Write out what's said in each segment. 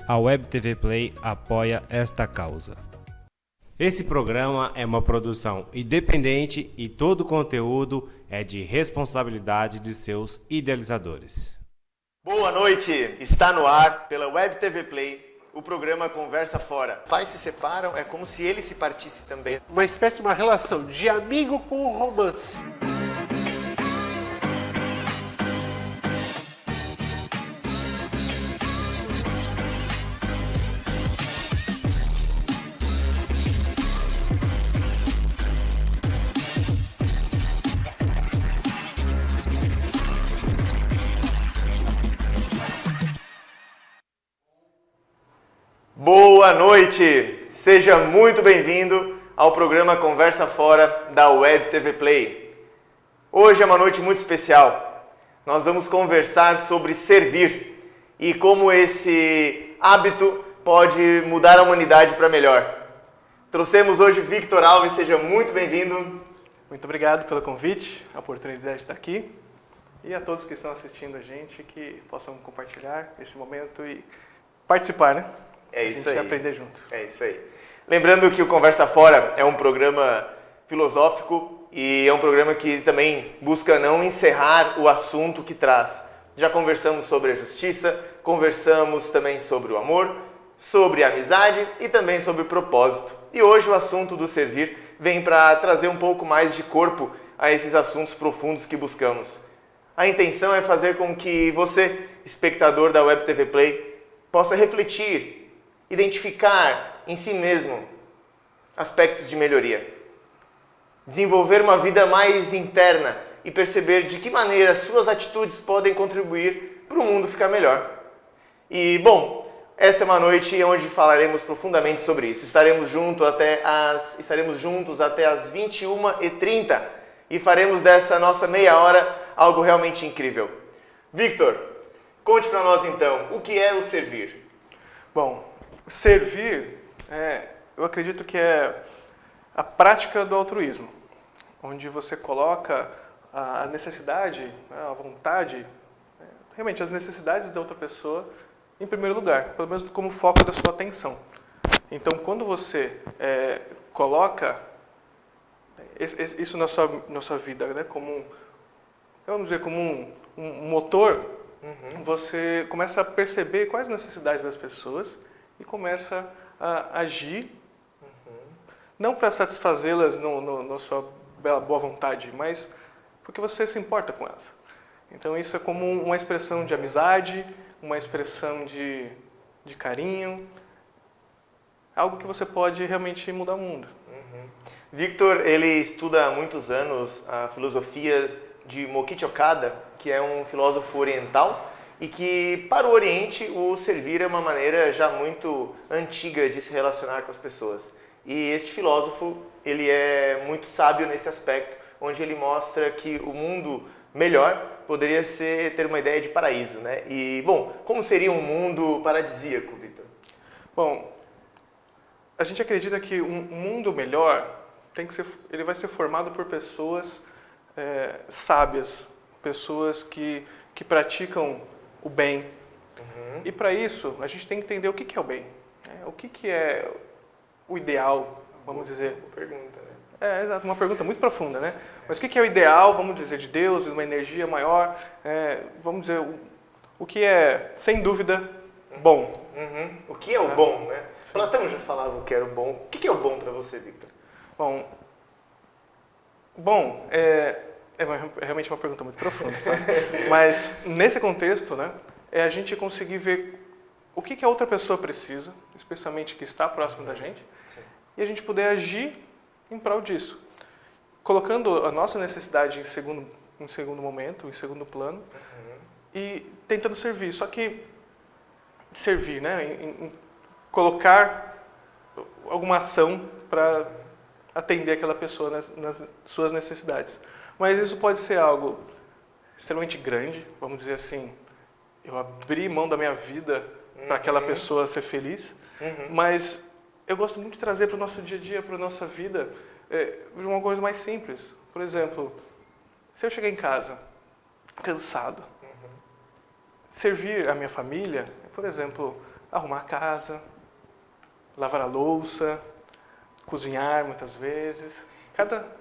A Web TV Play apoia esta causa. Esse programa é uma produção independente e todo o conteúdo é de responsabilidade de seus idealizadores. Boa noite! Está no ar, pela Web TV Play, o programa Conversa Fora. Pais se separam, é como se ele se partisse também. Uma espécie de uma relação de amigo com romance. Boa noite! Seja muito bem-vindo ao programa Conversa Fora da Web TV Play. Hoje é uma noite muito especial. Nós vamos conversar sobre servir e como esse hábito pode mudar a humanidade para melhor. Trouxemos hoje Victor Alves, seja muito bem-vindo. Muito obrigado pelo convite, a oportunidade de estar aqui e a todos que estão assistindo a gente que possam compartilhar esse momento e participar, né? É isso aí. A gente aprender junto. É isso aí. Lembrando que o Conversa Fora é um programa filosófico e é um programa que também busca não encerrar o assunto que traz. Já conversamos sobre a justiça, conversamos também sobre o amor, sobre a amizade e também sobre o propósito. E hoje o assunto do servir vem para trazer um pouco mais de corpo a esses assuntos profundos que buscamos. A intenção é fazer com que você, espectador da Web TV Play, possa refletir, identificar em si mesmo aspectos de melhoria. Desenvolver uma vida mais interna e perceber de que maneira suas atitudes podem contribuir para o mundo ficar melhor. E, bom, essa é uma noite onde falaremos profundamente sobre isso. Estaremos juntos até as 21h30 e faremos dessa nossa meia hora algo realmente incrível. Victor, conte para nós então, o que é o servir? Bom, servir, eu acredito que é a prática do altruísmo, onde você coloca a necessidade, a vontade, realmente as necessidades da outra pessoa em primeiro lugar, pelo menos como foco da sua atenção. Então, quando você coloca isso na sua vida, né, como, vamos dizer, como um motor, você começa a perceber quais as necessidades das pessoas e começa a agir, não para satisfazê-las na sua boa vontade, mas porque você se importa com elas. Então isso é como uma expressão de amizade, uma expressão de carinho, algo que você pode realmente mudar o mundo. Victor, ele estuda há muitos anos a filosofia de Mokichi Okada, que é um filósofo oriental, e que para o Oriente o servir é uma maneira já muito antiga de se relacionar com as pessoas. E este filósofo, ele é muito sábio nesse aspecto, onde ele mostra que o mundo melhor poderia ter uma ideia de paraíso, né? E, bom, como seria um mundo paradisíaco, Victor? Bom, a gente acredita que um mundo melhor ele vai ser formado por pessoas sábias, pessoas que praticam o bem. E para isso, a gente tem que entender o que é o bem. O que é o ideal, vamos dizer. Boa pergunta, né? Exato, uma pergunta muito profunda, né? Mas o que é o ideal, vamos dizer, de Deus, de uma energia maior, vamos dizer, o que é, sem dúvida, bom. O que é o bom, né? Platão já falava o que era o bom. O que é o bom para você, Victor? Bom, é realmente uma pergunta muito profunda, tá? Mas nesse contexto, né, é a gente conseguir ver o que a outra pessoa precisa, especialmente que está próximo da gente, e a gente poder agir em prol disso, colocando a nossa necessidade em segundo momento, em segundo plano, e tentando servir. Só que servir, né, em colocar alguma ação para atender aquela pessoa nas suas necessidades. Mas isso pode ser algo extremamente grande, vamos dizer assim, eu abri mão da minha vida para aquela pessoa ser feliz, mas eu gosto muito de trazer para o nosso dia a dia, para a nossa vida, uma coisa mais simples. Por exemplo, se eu chegar em casa cansado, servir a minha família, por exemplo, arrumar a casa, lavar a louça, cozinhar muitas vezes.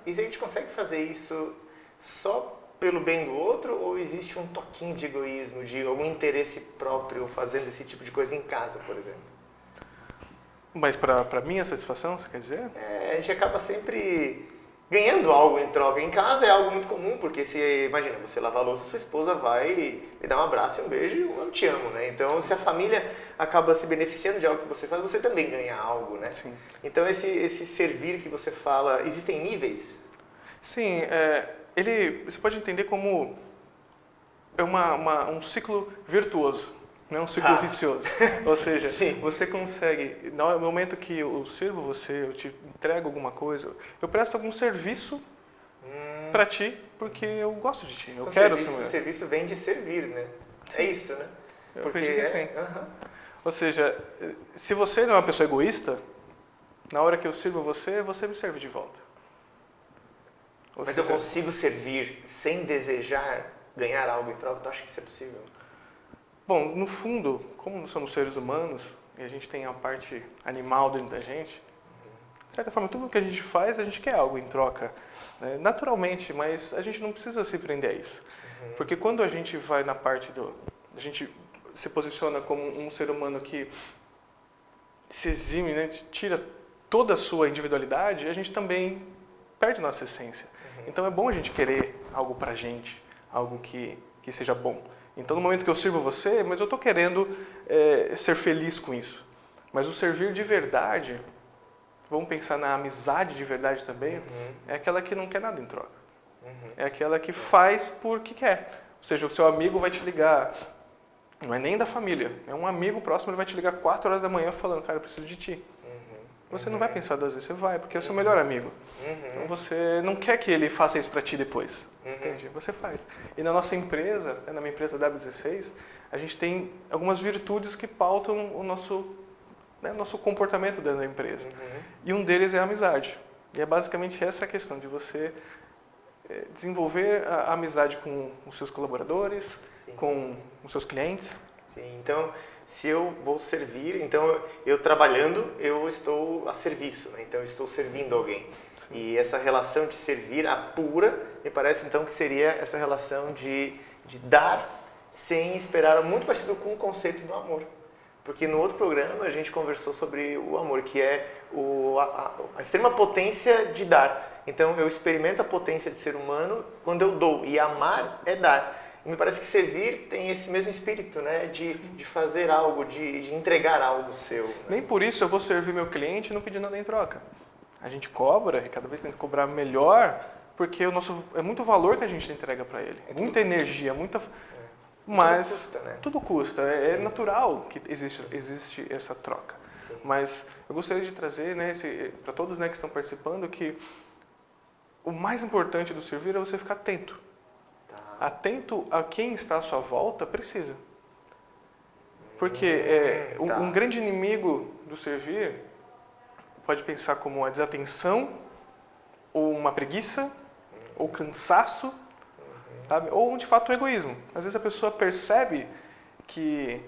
E se a gente consegue fazer isso só pelo bem do outro ou existe um toquinho de egoísmo, de algum interesse próprio fazendo esse tipo de coisa em casa, por exemplo? Mas para minha satisfação, você quer dizer? A gente acaba sempre ganhando algo em troca. Em casa é algo muito comum, porque imagina, você lavar a louça, sua esposa vai lhe dar um abraço e um beijo e eu te amo, né? Então, se a família acaba se beneficiando de algo que você faz, você também ganha algo, né? Sim. Então, esse servir que você fala, existem níveis? Sim, você pode entender como um ciclo virtuoso, não é um ciclo vicioso. Ou seja, você consegue, no momento que eu sirvo você, eu te entrego alguma coisa, eu presto algum serviço para ti, porque eu gosto de ti, eu então, quero serviço vem de servir, né? Sim. É isso, né? Eu acredito que sim. Ou seja, se você não é uma pessoa egoísta, na hora que eu sirvo você, você me serve de volta. Mas eu consigo servir sem desejar ganhar algo em troca? Tu acha que isso é possível? Bom, no fundo, como nós somos seres humanos e a gente tem a parte animal dentro da gente, de certa forma, tudo que a gente faz, a gente quer algo em troca, né? Naturalmente, mas a gente não precisa se prender a isso. Porque quando a gente vai na parte a gente se posiciona como um ser humano que se exime, né? Tira toda a sua individualidade, a gente também perde nossa essência. Então é bom a gente querer algo pra gente, algo que seja bom. Então, no momento que eu sirvo você, mas eu estou querendo ser feliz com isso. Mas o servir de verdade, vamos pensar na amizade de verdade também, é aquela que não quer nada em troca. É aquela que faz porque quer. Ou seja, o seu amigo vai te ligar, não é nem da família, é um amigo próximo, ele vai te ligar 4 horas da manhã falando, cara, eu preciso de ti. Você não vai pensar 2 vezes, você vai, porque é o seu melhor amigo. Então você não quer que ele faça isso para ti depois. Entende? Você faz. E na nossa empresa, na minha empresa W16, a gente tem algumas virtudes que pautam o nosso comportamento dentro da empresa. E um deles é a amizade. E é basicamente essa a questão de você desenvolver a amizade com os seus colaboradores, com os seus clientes. Sim, então, se eu vou servir, então eu trabalhando, eu estou a serviço, né? Então eu estou servindo alguém. Sim. E essa relação de servir, a pura, me parece então que seria essa relação de dar sem esperar, muito parecido com o conceito do amor. Porque no outro programa a gente conversou sobre o amor, que é a extrema potência de dar. Então eu experimento a potência de ser humano quando eu dou, e amar é dar. E me parece que servir tem esse mesmo espírito, né? De fazer algo, de entregar algo seu. Né? Nem por isso eu vou servir meu cliente e não pedir nada em troca. A gente cobra, e cada vez tem que cobrar melhor, porque é muito valor que a gente entrega para ele. Muita energia, muita... Mas tudo custa, né? Tudo custa. É natural que existe essa troca. Sim. Mas eu gostaria de trazer, né, para todos, né, que estão participando, que o mais importante do servir é você ficar atento. Atento a quem está à sua volta precisa. Porque um grande inimigo do servir pode pensar como a desatenção, ou uma preguiça, ou cansaço, sabe? Ou de fato o egoísmo. Às vezes a pessoa percebe que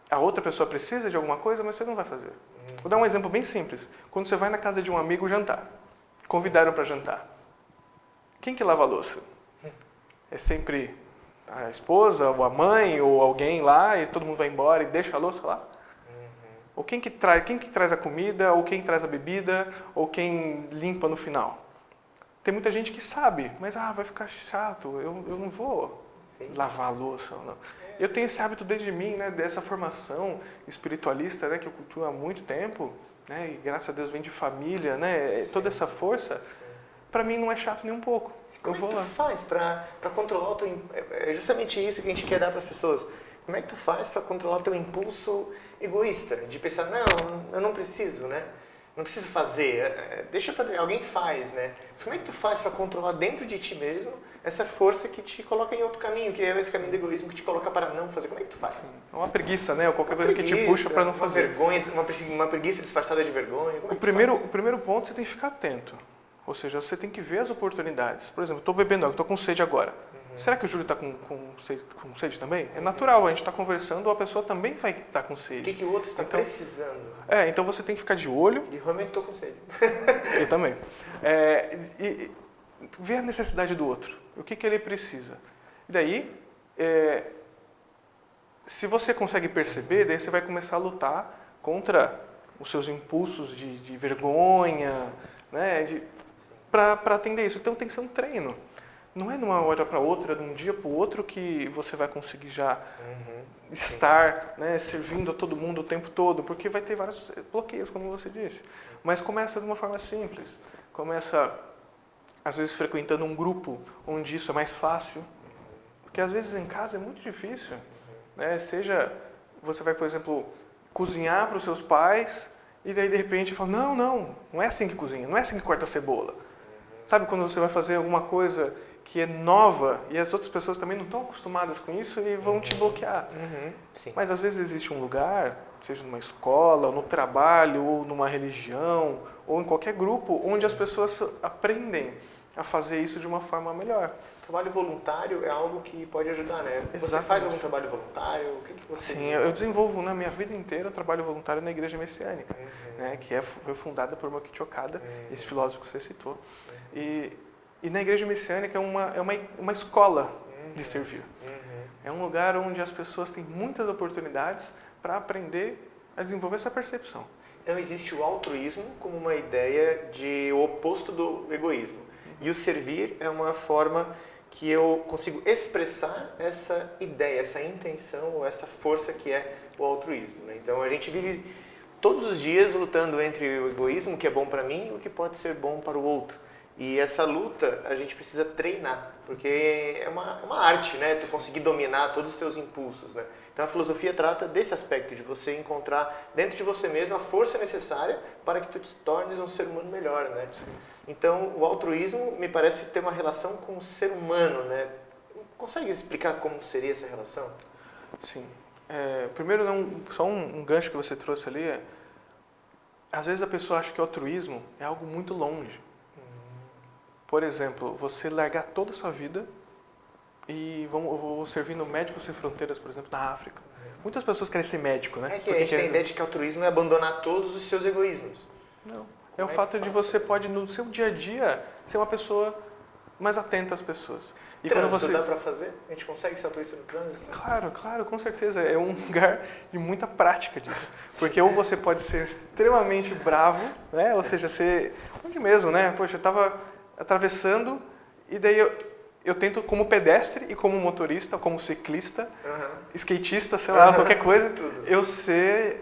a outra pessoa precisa de alguma coisa, mas você não vai fazer. Vou dar um exemplo bem simples. Quando você vai na casa de um amigo jantar, convidaram para jantar. Quem que lava a louça? É sempre a esposa, ou a mãe, ou alguém lá, e todo mundo vai embora e deixa a louça lá? Ou quem que traz a comida, ou quem traz a bebida, ou quem limpa no final? Tem muita gente que sabe, mas vai ficar chato, eu não vou lavar a louça. Não. Eu tenho esse hábito desde mim, né, dessa formação espiritualista, né, que eu cultuo há muito tempo, né, e graças a Deus vem de família, né, toda essa força, para mim não é chato nem um pouco. Como é que tu faz para controlar o teu... É justamente isso que a gente quer dar para as pessoas. Como é que tu faz para controlar o teu impulso egoísta? De pensar, não, eu não preciso, né? Não preciso fazer, deixa para alguém faz, né? Como é que tu faz para controlar dentro de ti mesmo essa força que te coloca em outro caminho, que é esse caminho do egoísmo que te coloca para não fazer? Como é que tu faz? É uma preguiça, né? Ou qualquer coisa que te puxa para não fazer. Uma preguiça disfarçada de vergonha. O primeiro ponto, você tem que ficar atento. Ou seja, você tem que ver as oportunidades. Por exemplo, estou bebendo água, estou com sede agora. Será que o Júlio está com sede também? É natural, a gente está conversando, a pessoa também vai estar com sede. O que o outro está precisando? Então você tem que ficar de olho. E realmente estou com sede. Eu também. E ver a necessidade do outro, o que ele precisa. E daí, se você consegue perceber, daí você vai começar a lutar contra os seus impulsos de vergonha, né, para atender isso. Então tem que ser um treino. Não é de uma hora para outra, de um dia para o outro que você vai conseguir já estar, né, servindo a todo mundo o tempo todo, porque vai ter vários bloqueios, como você disse. Mas começa de uma forma simples. Começa, às vezes, frequentando um grupo onde isso é mais fácil. Porque, às vezes, em casa é muito difícil. Né? Seja, você vai, por exemplo, cozinhar para os seus pais e daí, de repente, fala, não é assim que cozinha, não é assim que corta a cebola. Sabe quando você vai fazer alguma coisa que é nova e as outras pessoas também não estão acostumadas com isso e vão te bloquear. Sim. Mas às vezes existe um lugar, seja numa escola, ou no trabalho, ou numa religião, ou em qualquer grupo, onde as pessoas aprendem a fazer isso de uma forma melhor. Trabalho voluntário é algo que pode ajudar, né? Exatamente. Você faz algum trabalho voluntário? O que você Sim, eu desenvolvo na minha vida inteira um trabalho voluntário na Igreja Messiânica, né, que foi fundada por Mokichi Okada, esse filósofo que você citou. E na Igreja Messiânica é uma escola de servir. É um lugar onde as pessoas têm muitas oportunidades para aprender a desenvolver essa percepção. Então existe o altruísmo como uma ideia de o oposto do egoísmo. E o servir é uma forma que eu consigo expressar essa ideia, essa intenção ou essa força que é o altruísmo. Né? Então a gente vive todos os dias lutando entre o egoísmo, o que é bom para mim, e o que pode ser bom para o outro. E essa luta a gente precisa treinar, porque é uma arte, né? Tu conseguir dominar todos os teus impulsos, né? Então a filosofia trata desse aspecto, de você encontrar dentro de você mesmo a força necessária para que tu te tornes um ser humano melhor, né? Então o altruísmo me parece ter uma relação com o ser humano, né? Consegue explicar como seria essa relação? Sim. Primeiro, só um gancho que você trouxe ali, às vezes a pessoa acha que o altruísmo é algo muito longe. Por exemplo, você largar toda a sua vida e eu vou servir no Médicos Sem Fronteiras, por exemplo, na África. Muitas pessoas querem ser médico, né? É que a gente tem a ideia de que altruísmo é abandonar todos os seus egoísmos. Não. É o fato de você pode, no seu dia a dia, ser uma pessoa mais atenta às pessoas. E quando você dá para fazer? A gente consegue ser altruísta no trânsito? Claro, com certeza. É um lugar de muita prática disso. Porque ou você pode ser extremamente bravo, né? Ou seja, ser onde mesmo, né? Poxa, eu estava atravessando e daí eu tento, como pedestre e como motorista, como ciclista, skatista, sei lá, qualquer coisa, eu ser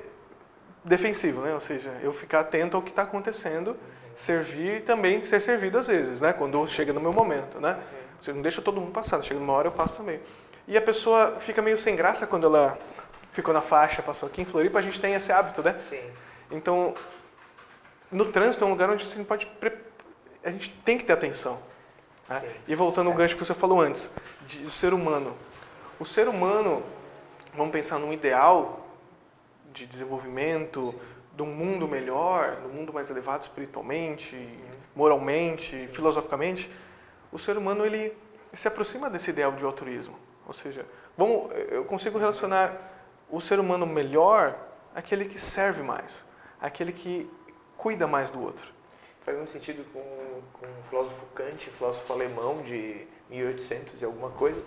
defensivo, né? Ou seja, eu ficar atento ao que está acontecendo, servir e também ser servido às vezes, né? Quando chega no meu momento, né? Você não deixa todo mundo passar, chega numa hora eu passo também. E a pessoa fica meio sem graça quando ela ficou na faixa, passou aqui em Floripa, a gente tem esse hábito, né? Sim. Então, no trânsito é um lugar onde você pode... A gente tem que ter atenção. Né? E voltando ao gancho que você falou antes, do ser humano. O ser humano, vamos pensar num ideal de desenvolvimento, de um mundo melhor, de um mundo mais elevado espiritualmente, moralmente, filosoficamente. O ser humano, ele se aproxima desse ideal de altruísmo. Ou seja, eu consigo relacionar o ser humano melhor àquele que serve mais, àquele que cuida mais do outro. Faz muito sentido com o filósofo Kant, filósofo alemão de 1800 e alguma coisa.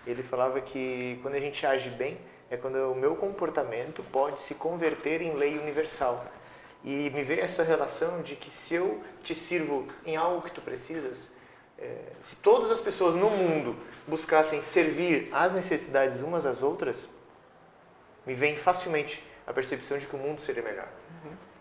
Ele falava que quando a gente age bem, é quando o meu comportamento pode se converter em lei universal. E me veio essa relação de que se eu te sirvo em algo que tu precisas, se todas as pessoas no mundo buscassem servir às necessidades umas às outras, me vem facilmente a percepção de que o mundo seria melhor.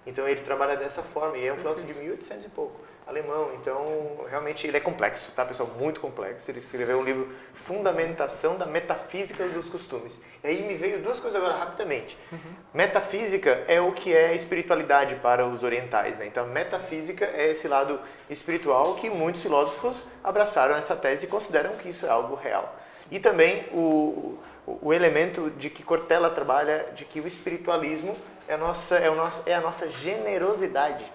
Então ele trabalha dessa forma, e é um filósofo de 1800 e pouco, alemão. Então realmente ele é complexo, tá, pessoal? Muito complexo. Ele escreveu um livro, Fundamentação da Metafísica dos Costumes. E aí me veio duas coisas agora rapidamente. Metafísica é o que é espiritualidade para os orientais, né? Então metafísica é esse lado espiritual que muitos filósofos abraçaram essa tese e consideram que isso é algo real. E também o elemento de que Cortella trabalha, de que o espiritualismo é a nossa generosidade.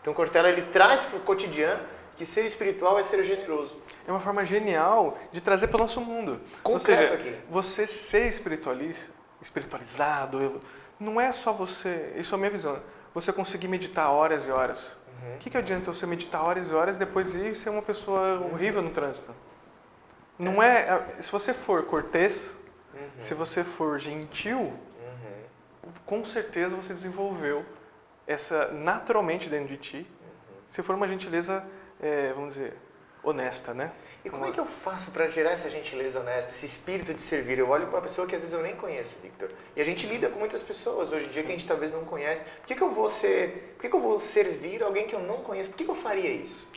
Então Cortella ele traz para o cotidiano que ser espiritual é ser generoso. É uma forma genial de trazer para o nosso mundo. Concreto Ou seja, aqui. você ser espiritualizado, não é só você, isso é a minha visão, você conseguir meditar horas e horas. O que adianta você meditar horas e horas e depois ir ser uma pessoa horrível no trânsito? Não se você for cortês, se você for gentil, com certeza você desenvolveu essa naturalmente dentro de ti. Se for uma gentileza, vamos dizer, honesta, né? E como é que eu faço para gerar essa gentileza honesta, esse espírito de servir? Eu olho para uma pessoa que às vezes eu nem conheço, Victor. E a gente lida com muitas pessoas hoje em dia que a gente talvez não conhece. Por que eu vou servir alguém que eu não conheço? Por que eu faria isso?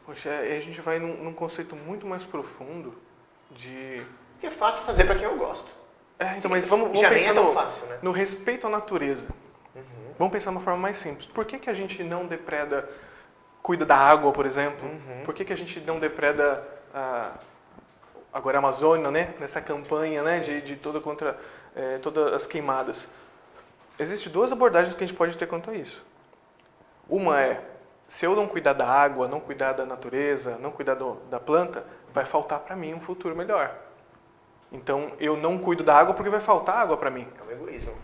Poxa, a gente vai num conceito muito mais profundo de... Porque é fácil fazer para quem eu gosto. Então, mas vamos já nem pensar é tão fácil, né? no respeito à natureza. Vamos pensar de uma forma mais simples. Por que a gente não depreda, cuida da água, por exemplo? Por que a gente não depreda agora a Amazônia, né? Nessa campanha, né? De contra todas as queimadas. Existem duas abordagens que a gente pode ter quanto a isso. Uma é, se eu não cuidar da água, não cuidar da natureza, não cuidar da planta, vai faltar para mim um futuro melhor. Então, eu não cuido da água porque vai faltar água para mim. É um egoísmo.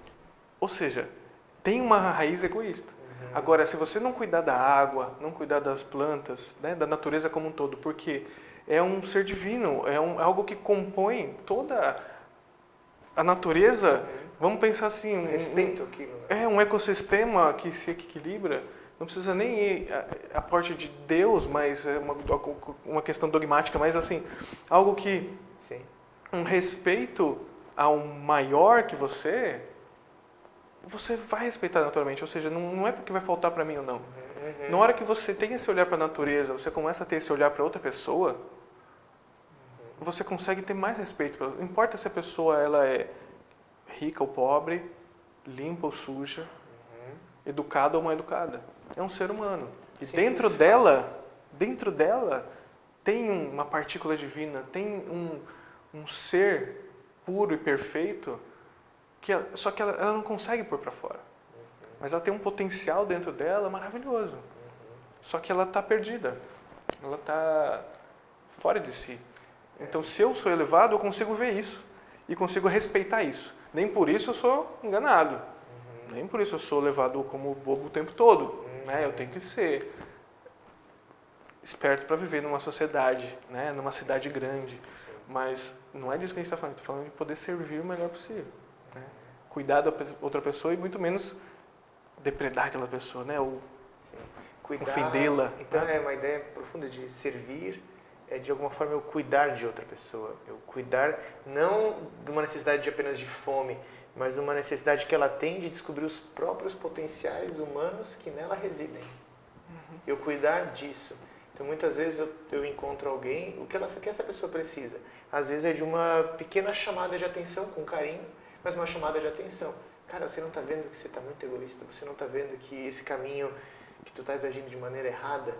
Ou seja, tem uma raiz egoísta. Agora, se você não cuidar da água, não cuidar das plantas, né, da natureza como um todo, porque é um ser divino, é algo que compõe toda a natureza, vamos pensar assim... Respeito aquilo. É um ecossistema que se equilibra, não precisa nem ir a parte de Deus, mas é uma questão dogmática, mas assim, algo que... Sim. Um respeito ao maior que você vai respeitar naturalmente. Ou seja, não é porque vai faltar para mim ou não. Na hora que você tem esse olhar para a natureza, você começa a ter esse olhar para outra pessoa, você consegue ter mais respeito. Não importa se a pessoa ela é rica ou pobre, limpa ou suja, educada ou mal educada. É um ser humano. E dentro dela tem uma partícula divina, tem um ser puro e perfeito, só que ela não consegue pôr para fora. Mas ela tem um potencial dentro dela maravilhoso. Só que ela está perdida. Ela está fora de si. Então, se eu sou elevado, eu consigo ver isso. E consigo respeitar isso. Nem por isso eu sou enganado. Nem por isso eu sou levado como bobo o tempo todo. Né? Eu tenho que ser esperto para viver numa sociedade, né? Numa cidade grande. Mas não é disso que a gente está falando. Estou falando de poder servir o melhor possível. Né? Cuidar da outra pessoa e muito menos depredar aquela pessoa, né? Ou ofendê-la. Então é uma ideia profunda de servir, de alguma forma eu cuidar de outra pessoa. Eu cuidar não de uma necessidade apenas de fome, mas uma necessidade que ela tem de descobrir os próprios potenciais humanos que nela residem. Eu cuidar disso. Então, muitas vezes eu encontro alguém, o que essa pessoa precisa? Às vezes é de uma pequena chamada de atenção, com carinho, mas uma chamada de atenção. Cara, você não está vendo que você está muito egoísta? Você não está vendo que esse caminho que tu estás agindo de maneira errada?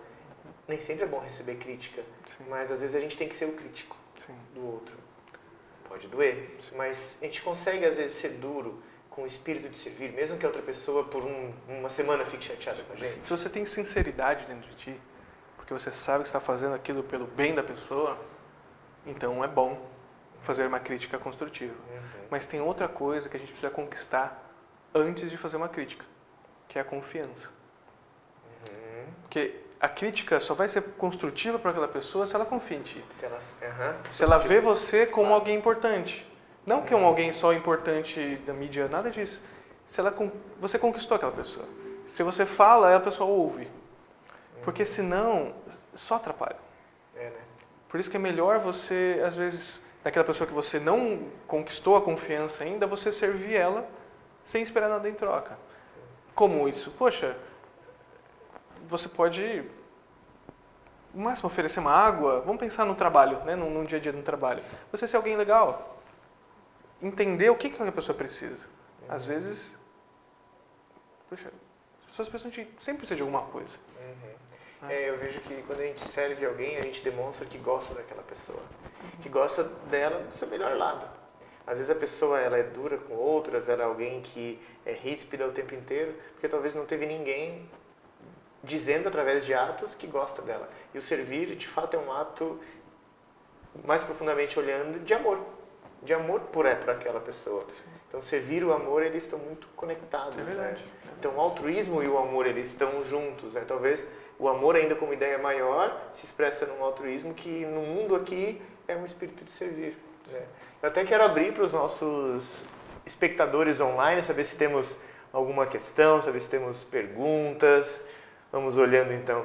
Nem sempre é bom receber crítica, mas às vezes a gente tem que ser o crítico do outro. Pode doer, mas a gente consegue às vezes ser duro com o espírito de servir, mesmo que a outra pessoa por uma semana fique chateada com a gente. Se você tem sinceridade dentro de ti, porque você sabe que está fazendo aquilo pelo bem da pessoa, então é bom fazer uma crítica construtiva. Mas tem outra coisa que a gente precisa conquistar antes de fazer uma crítica, que é a confiança. Porque a crítica só vai ser construtiva para aquela pessoa se ela confia em ti. Se ela vê você como alguém importante. Não que alguém só importante da mídia, nada disso. Você conquistou aquela pessoa. Se você fala, a pessoa ouve. Porque senão, só atrapalha. Por isso que é melhor você, às vezes, daquela pessoa que você não conquistou a confiança ainda, você servir ela sem esperar nada em troca. Como isso? Poxa, você pode, no máximo, oferecer uma água. Vamos pensar no trabalho, né? Num dia a dia no trabalho. Você ser alguém legal. Entender o que aquela pessoa precisa. Às vezes, poxa, as pessoas sempre precisam de alguma coisa. Eu vejo que quando a gente serve alguém, a gente demonstra que gosta daquela pessoa. Que gosta dela do seu melhor lado. Às vezes a pessoa ela é dura com outras, ela é alguém que é ríspida o tempo inteiro, porque talvez não teve ninguém dizendo através de atos que gosta dela. E o servir, de fato, é um ato, mais profundamente olhando, de amor por aquela pessoa. Então, servir e o amor, eles estão muito conectados. É verdade. Né? Então, o altruísmo e o amor, eles estão juntos. Né? Talvez o amor, ainda como ideia maior, se expressa num altruísmo que, no mundo aqui, é um espírito de servir. Né? Eu até quero abrir para os nossos espectadores online, saber se temos alguma questão, saber se temos perguntas. Vamos olhando, então.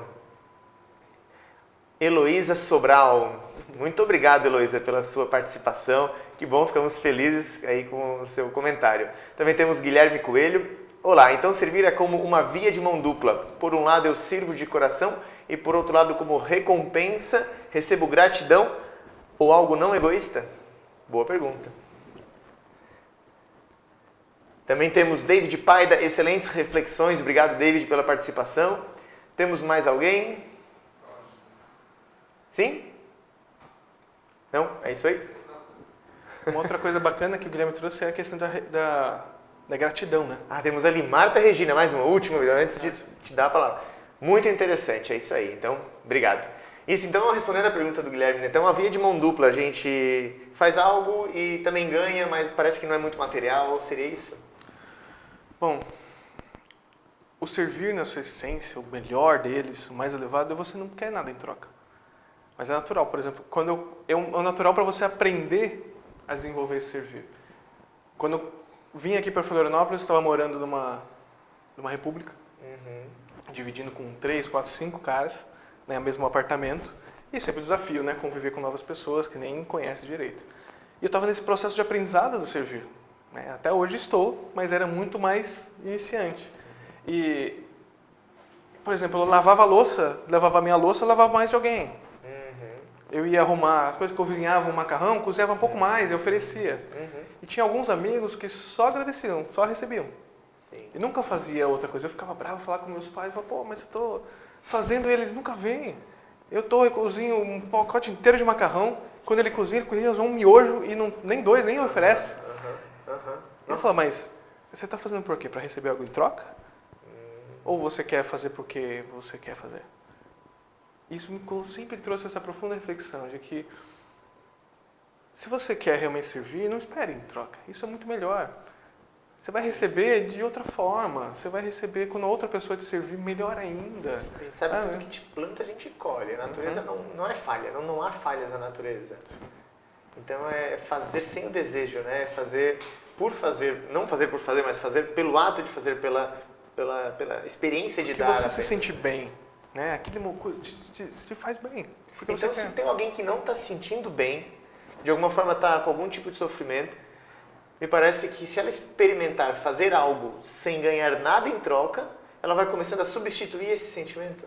Heloísa Sobral. Muito obrigado, Heloísa, pela sua participação. Que bom, ficamos felizes aí com o seu comentário. Também temos Guilherme Coelho. Olá, então servir é como uma via de mão dupla. Por um lado eu sirvo de coração e por outro lado como recompensa recebo gratidão ou algo não egoísta? Boa pergunta. Também temos David Paida, excelentes reflexões. Obrigado, David, pela participação. Temos mais alguém? Sim? Não? É isso aí? Uma outra coisa bacana que o Guilherme trouxe é a questão da gratidão, né? Temos ali Marta Regina, mais uma última, antes de te dar a palavra. Muito interessante, é isso aí. Então, obrigado. Isso, então, respondendo a pergunta do Guilherme, então, a via de mão dupla, a gente faz algo e também ganha, mas parece que não é muito material, seria isso? Bom, o servir na sua essência, o melhor deles, o mais elevado, você não quer nada em troca. Mas é natural, por exemplo, é natural para você aprender a desenvolver esse servir. Quando eu vim aqui para Florianópolis, estava morando numa república, dividindo com 3, 4, 5 caras, né, mesmo apartamento, e sempre o desafio, né, conviver com novas pessoas que nem conhecem direito. E eu estava nesse processo de aprendizado do servir. Né, até hoje estou, mas era muito mais iniciante. E, por exemplo, eu lavava a louça, levava a minha louça, eu lavava mais de alguém. Eu ia arrumar as coisas, cozinhava um macarrão, cozinhava um pouco mais, eu oferecia. E tinha alguns amigos que só agradeciam, só recebiam. Sim. E nunca fazia outra coisa. Eu ficava bravo, falar com meus pais, falava, pô, mas eu tô fazendo e eles nunca vêm. Eu cozinho um pacote inteiro de macarrão, quando ele cozinha um miojo e nem dois, nem oferece. Eu falo, mas você está fazendo por quê? Para receber algo em troca? Ou você quer fazer porque você quer fazer? Isso sempre trouxe essa profunda reflexão de que se você quer realmente servir, não espere em troca. Isso é muito melhor. Você vai receber de outra forma. Você vai receber quando a outra pessoa te servir melhor ainda. A gente sabe que tudo que te planta, a gente colhe. A natureza não é falha, não há falhas na natureza. Então é fazer sem o desejo, né? Fazer por fazer, não fazer por fazer, mas fazer pelo ato de fazer, pela experiência de porque dar. você se sente bem. Né? Aquilo te faz bem. Então, se tem alguém que não está se sentindo bem, de alguma forma está com algum tipo de sofrimento, me parece que se ela experimentar fazer algo sem ganhar nada em troca, ela vai começando a substituir esse sentimento.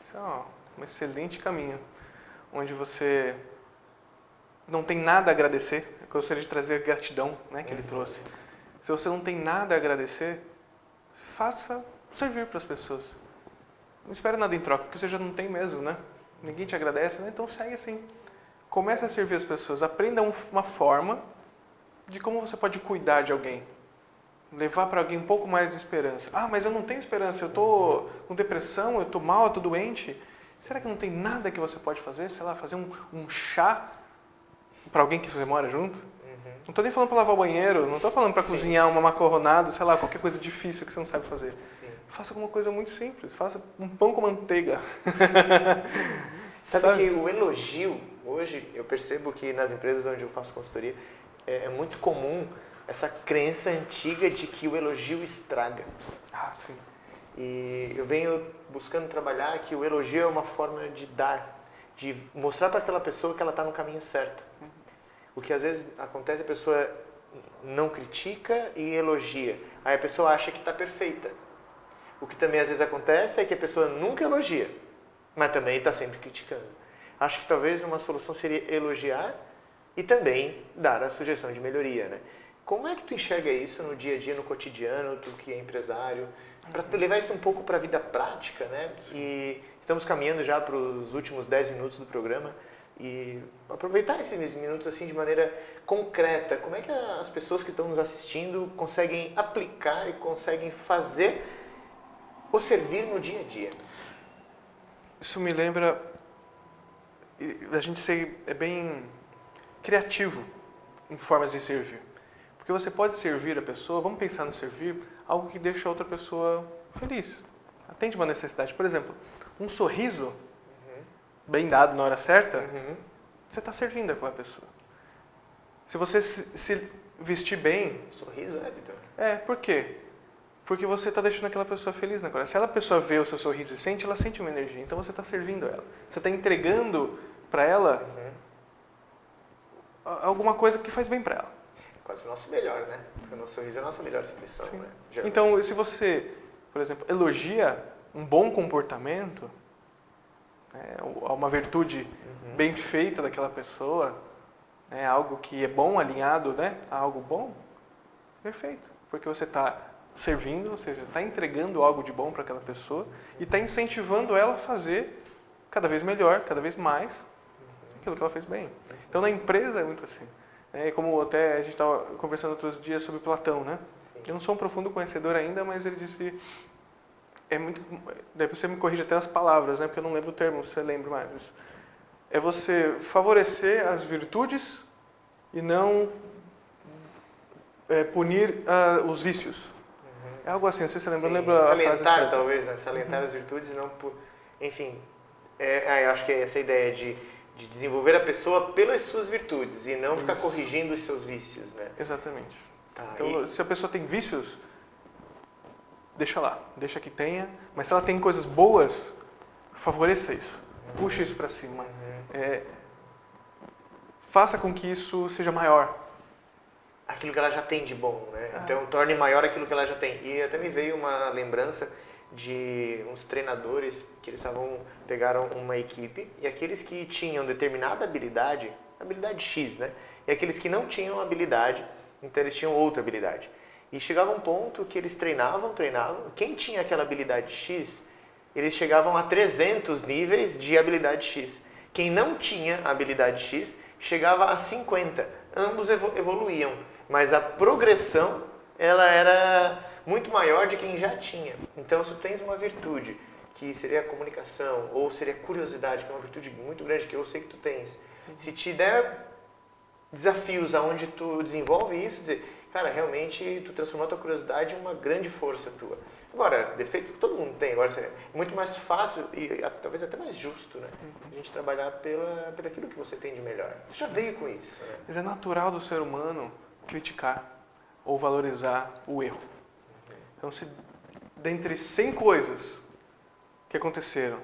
Isso é um excelente caminho, onde você não tem nada a agradecer. Eu gostaria de trazer a gratidão, né, que ele trouxe. Se você não tem nada a agradecer, faça servir para as pessoas. Não espere nada em troca, porque você já não tem mesmo, né? Ninguém te agradece, né? Então segue assim. Comece a servir as pessoas. Aprenda uma forma de como você pode cuidar de alguém. Levar para alguém um pouco mais de esperança. Ah, mas eu não tenho esperança, eu estou com depressão, eu estou mal, eu estou doente. Será que não tem nada que você pode fazer? Sei lá, fazer um chá para alguém que você mora junto? Não estou nem falando para lavar o banheiro, não estou falando para cozinhar uma macarronada, sei lá, qualquer coisa difícil que você não sabe fazer. Faça alguma coisa muito simples, faça um pão com manteiga. Sabe que o elogio, hoje, eu percebo que nas empresas onde eu faço consultoria, é muito comum essa crença antiga de que o elogio estraga. Ah, sim. E eu venho buscando trabalhar que o elogio é uma forma de dar, de mostrar para aquela pessoa que ela está no caminho certo. O que às vezes acontece, a pessoa não critica e elogia. Aí a pessoa acha que está perfeita. O que também às vezes acontece é que a pessoa nunca elogia, mas também está sempre criticando. Acho que talvez uma solução seria elogiar e também dar a sugestão de melhoria, né? Como é que tu enxerga isso no dia a dia, no cotidiano, tu que é empresário, para levar isso um pouco para a vida prática, né? E estamos caminhando já para os últimos 10 minutos do programa e aproveitar esses minutos assim de maneira concreta. Como é que as pessoas que estão nos assistindo conseguem aplicar e conseguem fazer o servir no dia a dia? Isso me lembra a gente ser bem criativo em formas de servir. Porque você pode servir a pessoa, vamos pensar no servir, algo que deixa a outra pessoa feliz. Atende uma necessidade. Por exemplo, um sorriso bem dado na hora certa, você está servindo aquela pessoa. Se você se vestir bem... Sorriso, Vitor? Por quê? Porque você está deixando aquela pessoa feliz na hora. Se a pessoa vê o seu sorriso e sente, ela sente uma energia. Então você está servindo ela. Você está entregando para ela alguma coisa que faz bem para ela. Quase o nosso melhor, né? Porque o nosso sorriso é a nossa melhor expressão, né? Então, se você, por exemplo, elogia um bom comportamento, uma virtude bem feita daquela pessoa, algo que é bom, alinhado, né, a algo bom, perfeito. Porque você está servindo, ou seja, está entregando algo de bom para aquela pessoa e está incentivando ela a fazer cada vez melhor, cada vez mais aquilo que ela fez bem. Então, na empresa é muito assim. Como até a gente estava conversando outros dias sobre Platão, né? Sim. Eu não sou um profundo conhecedor ainda, mas ele disse... Daí você me corrige até as palavras, né? Porque eu não lembro o termo, você lembra mais. É você favorecer as virtudes e não punir os vícios. É algo assim, não sei se você lembra. Sim, Eu lembro a frase salientar, certa. talvez, né? Salientar as virtudes e não por... Enfim, eu acho que é essa ideia de desenvolver a pessoa pelas suas virtudes e não ficar corrigindo os seus vícios, né? Exatamente. Tá, Então, se a pessoa tem vícios, deixa lá, deixa que tenha. Mas se ela tem coisas boas, favoreça isso. Puxa isso para cima. Faça com que isso seja maior. Aquilo que ela já tem de bom, né? Então, torne maior aquilo que ela já tem. E até me veio uma lembrança de uns treinadores que eles pegaram uma equipe e aqueles que tinham determinada habilidade X, né? E aqueles que não tinham habilidade, então eles tinham outra habilidade. E chegava um ponto que eles treinavam, quem tinha aquela habilidade X, eles chegavam a 300 níveis de habilidade X. Quem não tinha habilidade X, chegava a 50. Ambos evoluíam, mas a progressão, ela era muito maior de quem já tinha. Então, se tu tens uma virtude, que seria a comunicação, ou seria a curiosidade, que é uma virtude muito grande, que eu sei que tu tens, se te der desafios aonde tu desenvolve isso, dizer, cara, realmente tu transformou a tua curiosidade em uma grande força tua. Agora, defeito todo mundo tem, agora é muito mais fácil e talvez até mais justo, né? A gente trabalhar pelaquilo que você tem de melhor. Você já veio com isso, né? Mas é natural do ser humano criticar ou valorizar o erro. Então, se dentre 100 coisas que aconteceram,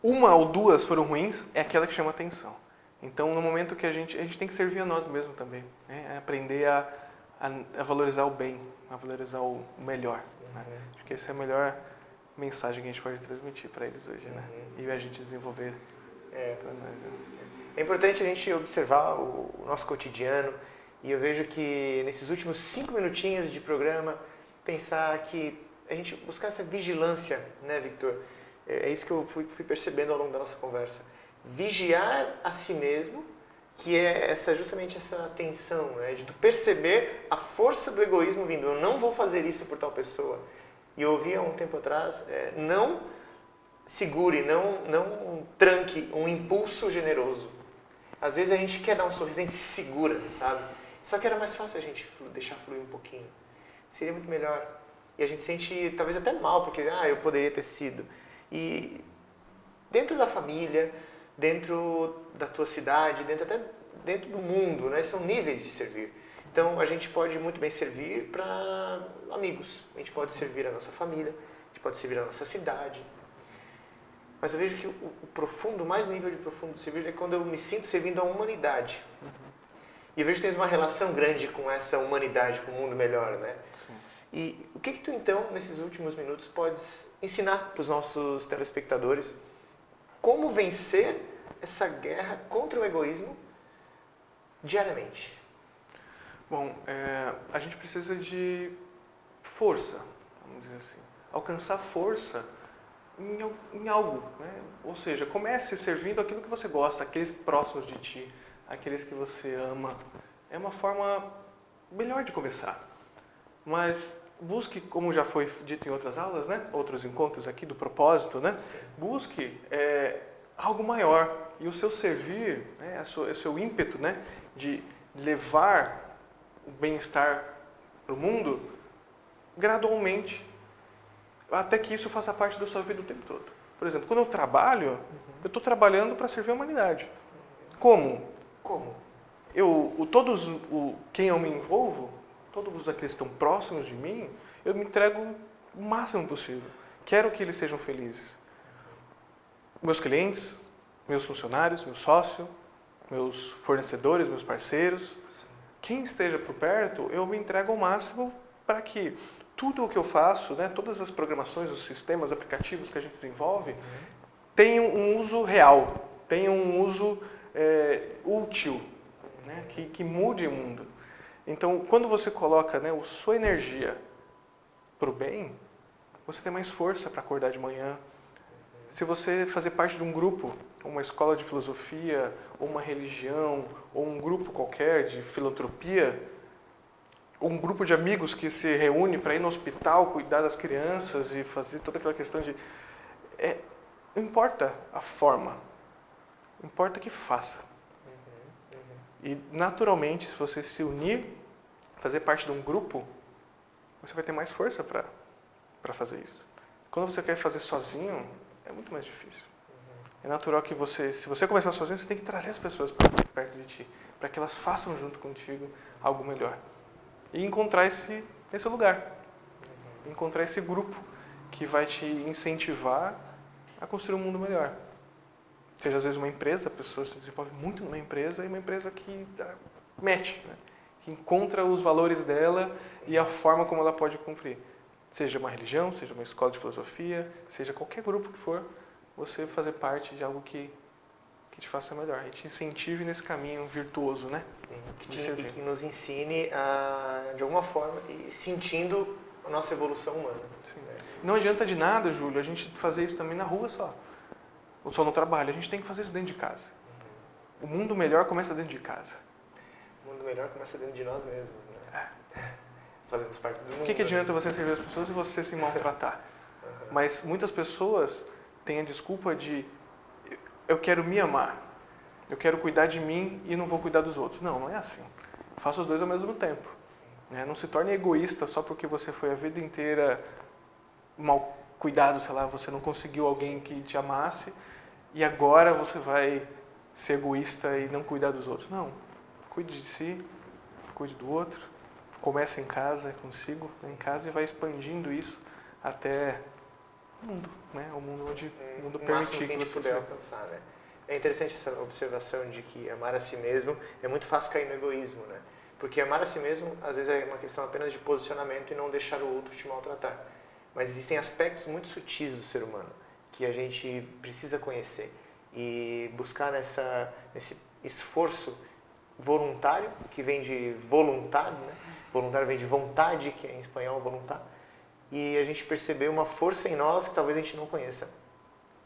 uma ou duas foram ruins, é aquela que chama atenção. Então, no momento que a gente tem que servir a nós mesmos também, né? Aprender a valorizar o bem, a valorizar o melhor. Né? Acho que essa é a melhor mensagem que a gente pode transmitir para eles hoje, né? E a gente desenvolver para nós. Né? É importante a gente observar o nosso cotidiano e eu vejo que nesses últimos 5 minutinhos de programa, pensar que a gente buscar essa vigilância, né, Victor? É isso que eu fui percebendo ao longo da nossa conversa. Vigiar a si mesmo, que é justamente essa atenção, né, de tu perceber a força do egoísmo vindo. Eu não vou fazer isso por tal pessoa. E eu ouvi há um tempo atrás, não segure, não tranque um impulso generoso. Às vezes a gente quer dar um sorriso, a gente se segura, sabe? Só que era mais fácil a gente deixar fluir um pouquinho. Seria muito melhor. E a gente sente talvez até mal, porque eu poderia ter sido. E dentro da família, dentro da tua cidade, dentro do mundo, né? São níveis de servir. Então a gente pode muito bem servir para amigos, a gente pode servir a nossa família, a gente pode servir a nossa cidade. Mas eu vejo que o mais nível de profundo servir é quando eu me sinto servindo a humanidade. E eu vejo que tens uma relação grande com essa humanidade, com o mundo melhor, né? Sim. E o que tu então, nesses últimos minutos, podes ensinar para os nossos telespectadores como vencer essa guerra contra o egoísmo diariamente? Bom, a gente precisa de força, vamos dizer assim. Alcançar força em algo, né? Ou seja, comece servindo aquilo que você gosta, aqueles próximos de ti, aqueles que você ama. É uma forma melhor de começar. Mas busque, como já foi dito em outras aulas, né? Outros encontros aqui do propósito, né? Sim. Busque algo maior. E o seu servir, né? O seu ímpeto, né? De levar o bem-estar para o mundo, gradualmente, até que isso faça parte da sua vida o tempo todo. Por exemplo, quando eu trabalho, eu estou trabalhando para servir a humanidade. Como? Como? Quem eu me envolvo, todos aqueles que estão próximos de mim, eu me entrego o máximo possível. Quero que eles sejam felizes. Meus clientes, meus funcionários, meu sócio, meus fornecedores, meus parceiros, quem esteja por perto, eu me entrego ao máximo para que tudo o que eu faço, né, todas as programações, os sistemas, aplicativos que a gente desenvolve, tenham um uso real, tenham um uso útil, né, que mude o mundo. Então, quando você coloca, né, a sua energia para o bem, você tem mais força para acordar de manhã. Se você fazer parte de um grupo, uma escola de filosofia, ou uma religião, ou um grupo qualquer de filantropia, ou um grupo de amigos que se reúne para ir no hospital, cuidar das crianças e fazer toda aquela questão de... não importa a forma, importa que faça. E, naturalmente, se você se unir, fazer parte de um grupo, você vai ter mais força para fazer isso. Quando você quer fazer sozinho, é muito mais difícil. É natural que se você começar sozinho, você tem que trazer as pessoas para perto de ti, para que elas façam junto contigo algo melhor. E encontrar esse lugar. Encontrar esse grupo que vai te incentivar a construir um mundo melhor. Seja, às vezes, uma empresa, a pessoa se desenvolve muito numa empresa, e uma empresa que mete, né? Que encontra os valores dela e a forma como ela pode cumprir. Seja uma religião, seja uma escola de filosofia, seja qualquer grupo que for, você fazer parte de algo que te faça melhor e te incentive nesse caminho virtuoso, né? Sim, que nos ensine de alguma forma, sentindo a nossa evolução humana. Sim. Não adianta de nada, Júlio, a gente fazer isso também na rua só. Ou só no trabalho. A gente tem que fazer isso dentro de casa. O mundo melhor começa dentro de casa. O mundo melhor começa dentro de nós mesmos, né? Fazemos parte do mundo. O que adianta você servir as pessoas e você se maltratar? Mas muitas pessoas têm a desculpa de eu quero me amar, eu quero cuidar de mim e não vou cuidar dos outros. Não, não é assim. Faça os dois ao mesmo tempo. Não se torne egoísta só porque você foi a vida inteira mal cuidado, sei lá, você não conseguiu alguém que te amasse e agora você vai ser egoísta e não cuidar dos outros. Não. Cuide de si, cuide do outro. Comece em casa, consigo, em casa, e vai expandindo isso até o mundo, né? O mundo onde o mundo permitir que você puder alcançar, né? É interessante essa observação de que amar a si mesmo é muito fácil cair no egoísmo, né? Porque amar a si mesmo, às vezes, é uma questão apenas de posicionamento e não deixar o outro te maltratar. Mas existem aspectos muito sutis do ser humano que a gente precisa conhecer e buscar nesse esforço voluntário, que vem de voluntad, né? Voluntário vem de vontade, que é em espanhol voluntar, e a gente perceber uma força em nós que talvez a gente não conheça.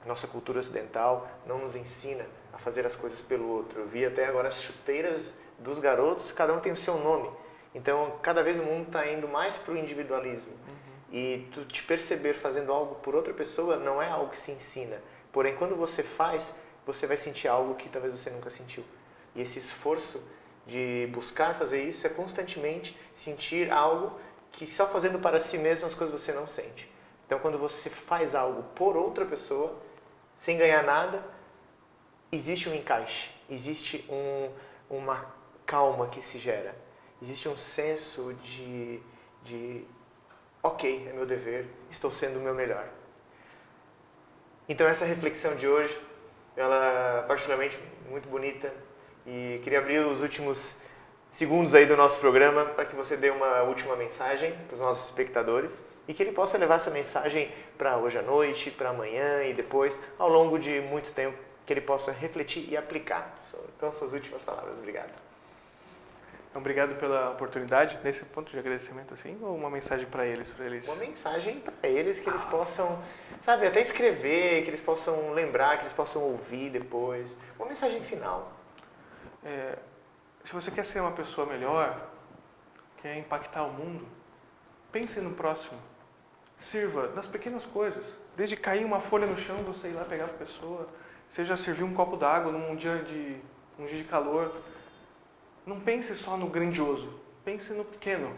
Nossa cultura ocidental não nos ensina a fazer as coisas pelo outro. Eu vi até agora as chuteiras dos garotos, cada um tem o seu nome. Então, cada vez o mundo está indo mais para o individualismo. E tu te perceber fazendo algo por outra pessoa não é algo que se ensina. Porém, quando você faz, você vai sentir algo que talvez você nunca sentiu. E esse esforço de buscar fazer isso é constantemente sentir algo que só fazendo para si mesmo as coisas você não sente. Então, quando você faz algo por outra pessoa, sem ganhar nada, existe um encaixe, existe uma calma que se gera, existe um senso de ok, é meu dever, estou sendo o meu melhor. Então, essa reflexão de hoje, ela é particularmente muito bonita, e queria abrir os últimos segundos aí do nosso programa para que você dê uma última mensagem para os nossos espectadores e que ele possa levar essa mensagem para hoje à noite, para amanhã e depois, ao longo de muito tempo, que ele possa refletir e aplicar. Então, suas últimas palavras. Obrigado. Então, obrigado pela oportunidade, nesse ponto de agradecimento, assim, ou uma mensagem para eles? Uma mensagem para eles, que eles possam, sabe, até escrever, que eles possam lembrar, que eles possam ouvir depois. Uma mensagem final. Se você quer ser uma pessoa melhor, quer impactar o mundo, Pense no próximo. Sirva nas pequenas coisas. Desde cair uma folha no chão, você ir lá pegar para a pessoa. Seja servir um copo d'água num dia de calor. Não pense só no grandioso. Pense no pequeno.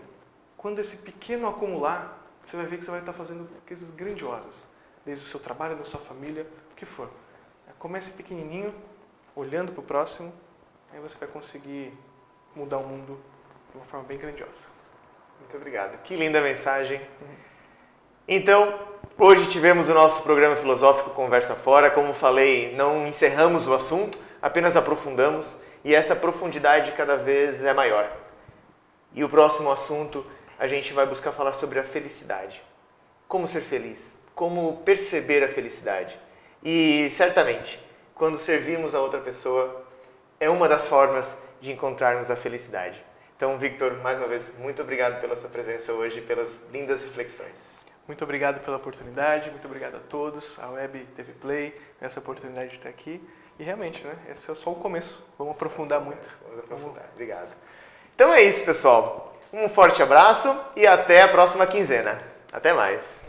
Quando esse pequeno acumular, você vai ver que você vai estar fazendo coisas grandiosas. Desde o seu trabalho, da sua família, o que for. Comece pequenininho, olhando para o próximo, aí você vai conseguir mudar o mundo de uma forma bem grandiosa. Muito obrigado. Que linda mensagem. Então, hoje tivemos o nosso programa filosófico Conversa Fora. Como falei, não encerramos o assunto, apenas aprofundamos, e essa profundidade cada vez é maior. E o próximo assunto, a gente vai buscar falar sobre a felicidade. Como ser feliz? Como perceber a felicidade? E, certamente, quando servimos a outra pessoa, é uma das formas de encontrarmos a felicidade. Então, Victor, mais uma vez, muito obrigado pela sua presença hoje e pelas lindas reflexões. Muito obrigado pela oportunidade, muito obrigado a todos, a Web TV Play, nessa oportunidade de estar aqui. E realmente, né, esse é só o começo, vamos aprofundar muito. Vamos aprofundar, obrigado. Então é isso, pessoal. Um forte abraço e até a próxima quinzena. Até mais.